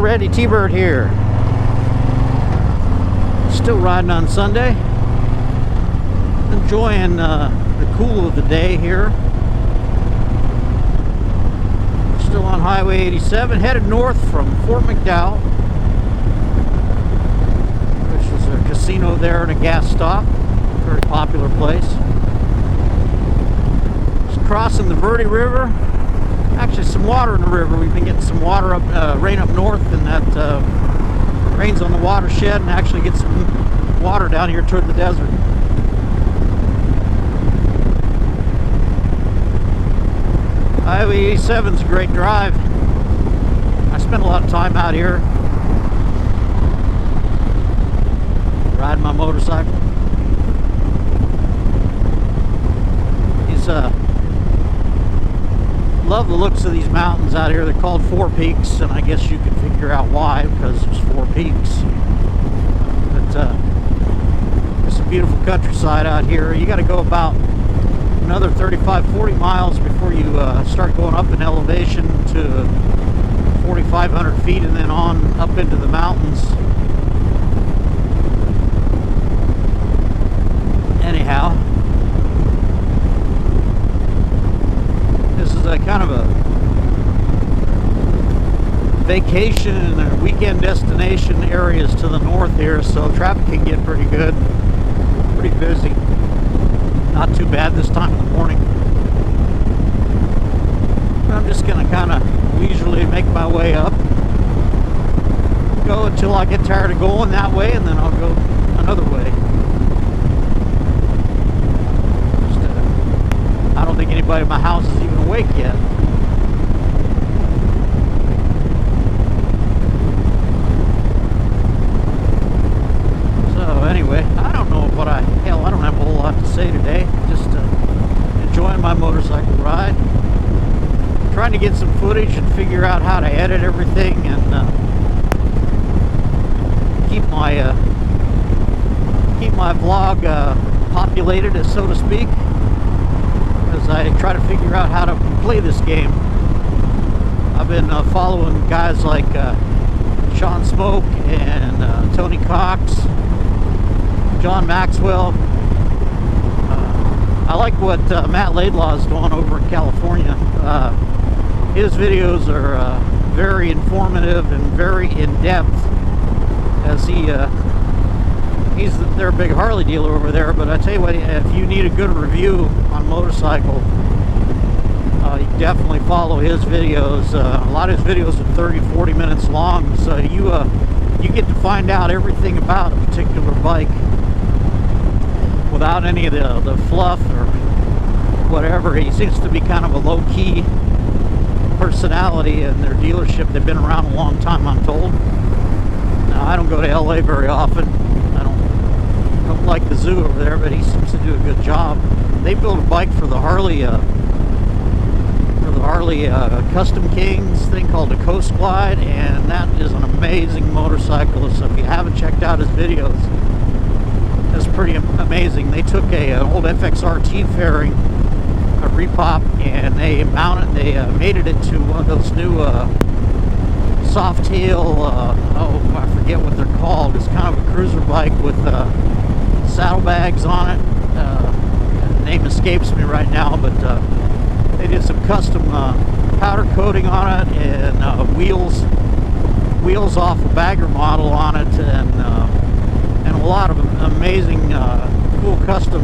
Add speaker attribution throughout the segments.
Speaker 1: Randytbird here. Still riding on Sunday. Enjoying the cool of the day here. Still on Highway 87, headed north from Fort McDowell, which is a casino there and a gas stop. Very popular place. Just crossing the Verde River. Actually, some water in the river. We've been getting some water up, rain up north, and that rains on the watershed, and actually get some water down here toward the desert. Highway 87 is a great drive. I spend a lot of time out here riding my motorcycle. Love the looks of these mountains out here. They're called Four Peaks, and I guess you can figure out why, because there's four peaks. But it's a beautiful countryside out here. You got to go about another 35-40 miles before you start going up in elevation to 4,500 feet, and then on up into the mountains. Anyhow, this is a kind of a vacation or weekend destination areas to the north here, so traffic can get pretty good, pretty busy. Not too bad this time in the morning. I'm just going to kind of leisurely make my way up. Go until I get tired of going that way, and then I'll go another way. I don't think anybody in my house is even awake yet. So anyway, I don't know what I don't have a whole lot to say today. Just enjoying my motorcycle ride. Trying to get some footage and figure out how to edit everything and keep my vlog populated, so to speak, as I try to figure out how to play this game. I've been following guys like Sean Smoke and Tony Cox, John Maxwell. I like what Matt Laidlaw is doing over in California. His videos are very informative and very in-depth, as they're a big Harley dealer over there. But I tell you what, if you need a good review on motorcycle, you definitely follow his videos. A lot of his videos are 30-40 minutes long, so you get to find out everything about a particular bike without any of the fluff or whatever. He seems to be kind of a low-key personality in their dealership. They've been around a long time, I'm told. Now, I don't go to LA very often. I don't like the zoo over there, but he seems to do a good job. They built a bike for the Harley Custom Kings thing called the Coast Glide, and that is an amazing motorcycle. So if you haven't checked out his videos, it's pretty amazing. They took an old FXRT fairing, a repop, and they mated it to one of those new Softail, I forget what they're called. It's kind of a cruiser bike with saddlebags on it. The name escapes me right now, but they did some custom powder coating on it, and wheels off a bagger model on it, and a lot of amazing cool custom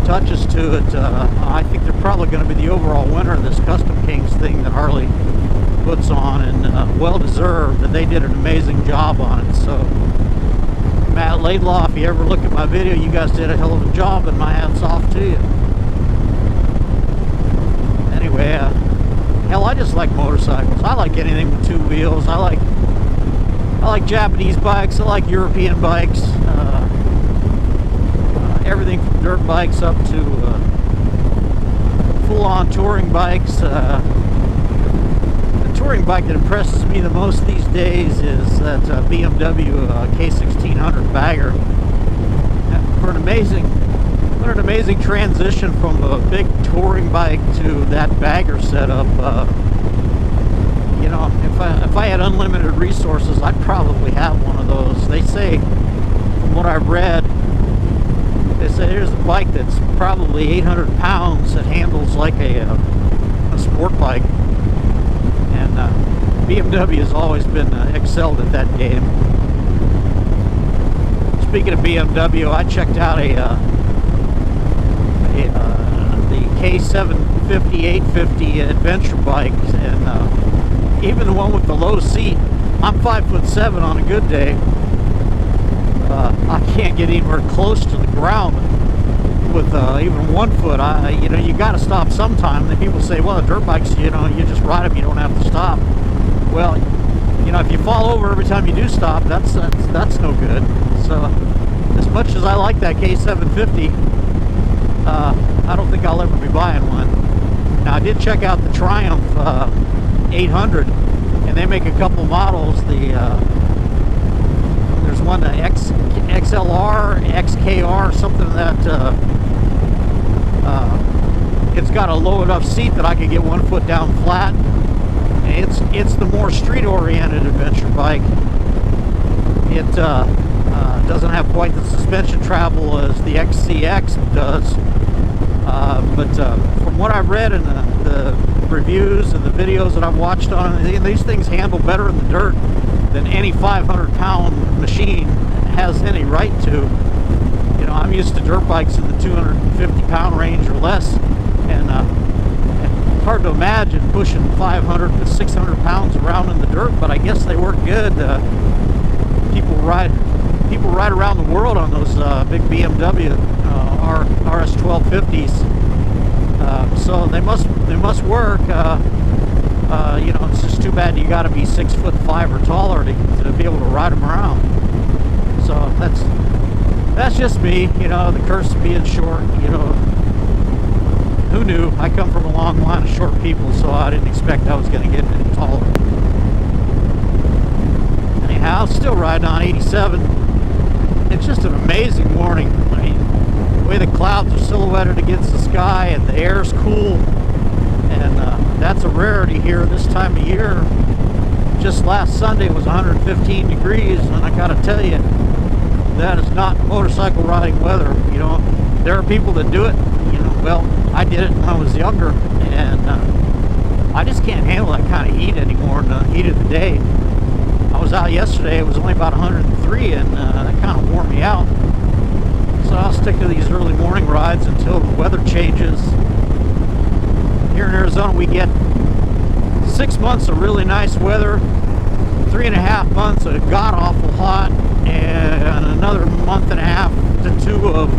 Speaker 1: touches to it. I think they're probably going to be the overall winner of this Custom Kings thing that Harley puts on, and well deserved. That they did an amazing job on it. So Matt Laidlaw, if you ever look at my video, you guys did a hell of a job, and my hat's off to you. Anyway, hell, I just like motorcycles. I like anything with two wheels. I like Japanese bikes. I like European bikes. Everything from dirt bikes up to full-on touring bikes. The touring bike that impresses me the most these days is that BMW K1600 bagger. What an amazing transition from a big touring bike to that bagger setup. you know, if I had unlimited resources, I'd probably have one of those. They say, from what I've read, they say there's a bike that's probably 800 pounds that handles like a sport bike. And BMW has always been excelled at that game. Speaking of BMW, I checked out the K750 850 adventure bike, and even the one with the low seat. I'm 5'7" on a good day. I can't get anywhere close to the ground with even 1 foot. You know, you got to stop sometime. And then people say, well, the dirt bikes, you know, you just ride them, you don't have to stop. Well, you know, if you fall over every time you do stop, that's no good. So, as much as I like that K750, I don't think I'll ever be buying one. Now, I did check out the Triumph 800, and they make a couple models. There's one, the XLR, XKR, something that it's got a low enough seat that I could get 1 foot down flat. It's the more street-oriented adventure bike. It doesn't have quite the suspension travel as the XCX does, but from what I've read in the reviews and the videos that I've watched on it, these things handle better in the dirt than any 500-pound machine has any right to. You know, I'm used to dirt bikes in the 250-pound range or less, and it's hard to imagine pushing 500 to 600 pounds around in the dirt, but I guess they work good. People ride around the world on those big BMW RS 1250s, so they must work. You know, it's just too bad you got to be 6'5" or taller to be able to ride them around. So that's just me, you know, the curse of being short. You know, who knew? I come from a long line of short people, so I didn't expect I was going to get any taller. Anyhow, still riding on 87. It's just an amazing morning. I mean, the way the clouds are silhouetted against the sky and the air's cool, and that's a rarity here this time of year. Just last Sunday it was 115 degrees, and I gotta tell you, that is not motorcycle riding weather. You know, there are people that do it. You know, well, I did it when I was younger, and I just can't handle that kind of heat anymore in the heat of the day. I was out yesterday, it was only about 103, and that kind of wore me out. So I'll stick to these early morning rides until the weather changes. Here in Arizona, we get 6 months of really nice weather, 3.5 months of god-awful hot, and another month and a half to 2 of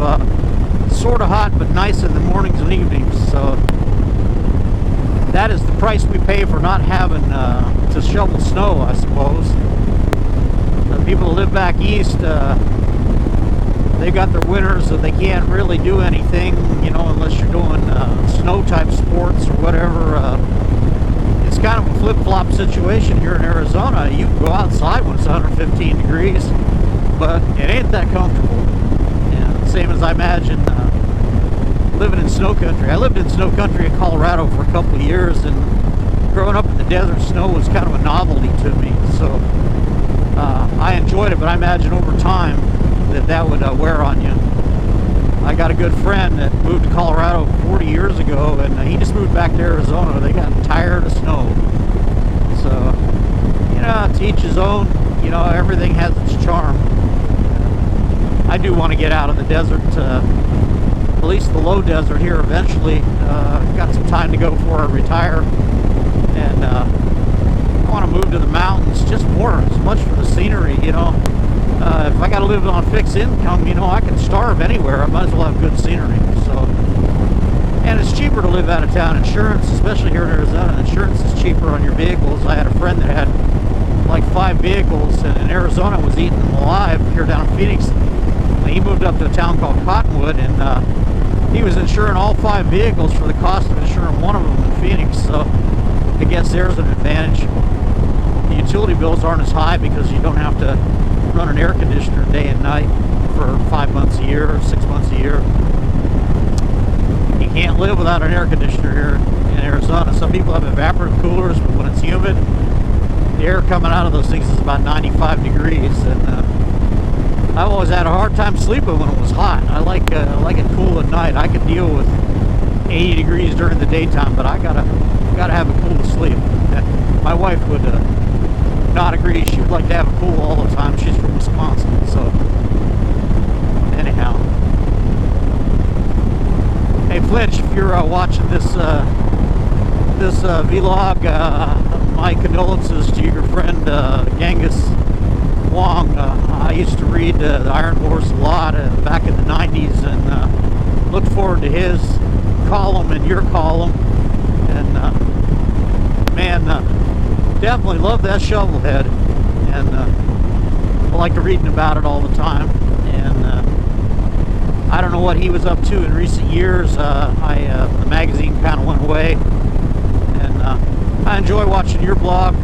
Speaker 1: sort of hot but nice in the mornings and evenings. So that is the price we pay for not having to shovel snow, I suppose. The people that live back east, they got their winters, so they can't really do anything, you know, unless you're doing snow type sports or whatever. It's kind of a flip-flop situation here in Arizona. You can go outside when it's 115 degrees, but it ain't that comfortable. And same as I imagine living in snow country. I lived in snow country in Colorado for a couple of years, and growing up in the desert, snow was kind of a novelty to me. So I enjoyed it, but I imagine over time that would wear on you. I got a good friend that moved to Colorado 40 years ago, and he just moved back to Arizona. They got tired of snow. So, you know, to each his own. You know, everything has its charm. I do want to get out of the desert, at least the low desert here eventually. Got some time to go before I retire, and I want to move to the mountains just more, as much for the scenery, you know. If I got to live on fixed income, you know, I can starve anywhere. I might as well have good scenery. So, and it's cheaper to live out of town. Insurance, especially here in Arizona, insurance is cheaper on your vehicles. I had a friend that had like 5 vehicles, and in Arizona was eating them alive here down in Phoenix. He moved up to a town called Cottonwood, and he was insuring all 5 vehicles for the cost of insuring one of them in Phoenix. So I guess there's an advantage. The utility bills aren't as high because you don't have to run an air conditioner day and night for 5 months a year or 6 months a year. You can't live without an air conditioner here in Arizona. Some people have evaporative coolers, but when it's humid, the air coming out of those things is about 95 degrees, and I've always had a hard time sleeping when it was hot. I like it cool at night. I can deal with 80 degrees during the daytime, but I gotta have it cool to sleep. And my wife would not agree. She would like to have it cool all the time. She's from Wisconsin, so anyhow. Hey Fletch, if you're watching this vlog, my condolences to your friend Genghis Wong. I used to read the Iron Horse a lot back in the 90s, and look forward to his column and your column. And man, definitely love that shovelhead, and I like reading about it all the time. And I don't know what he was up to in recent years. The magazine kind of went away, and I enjoy watching your blog.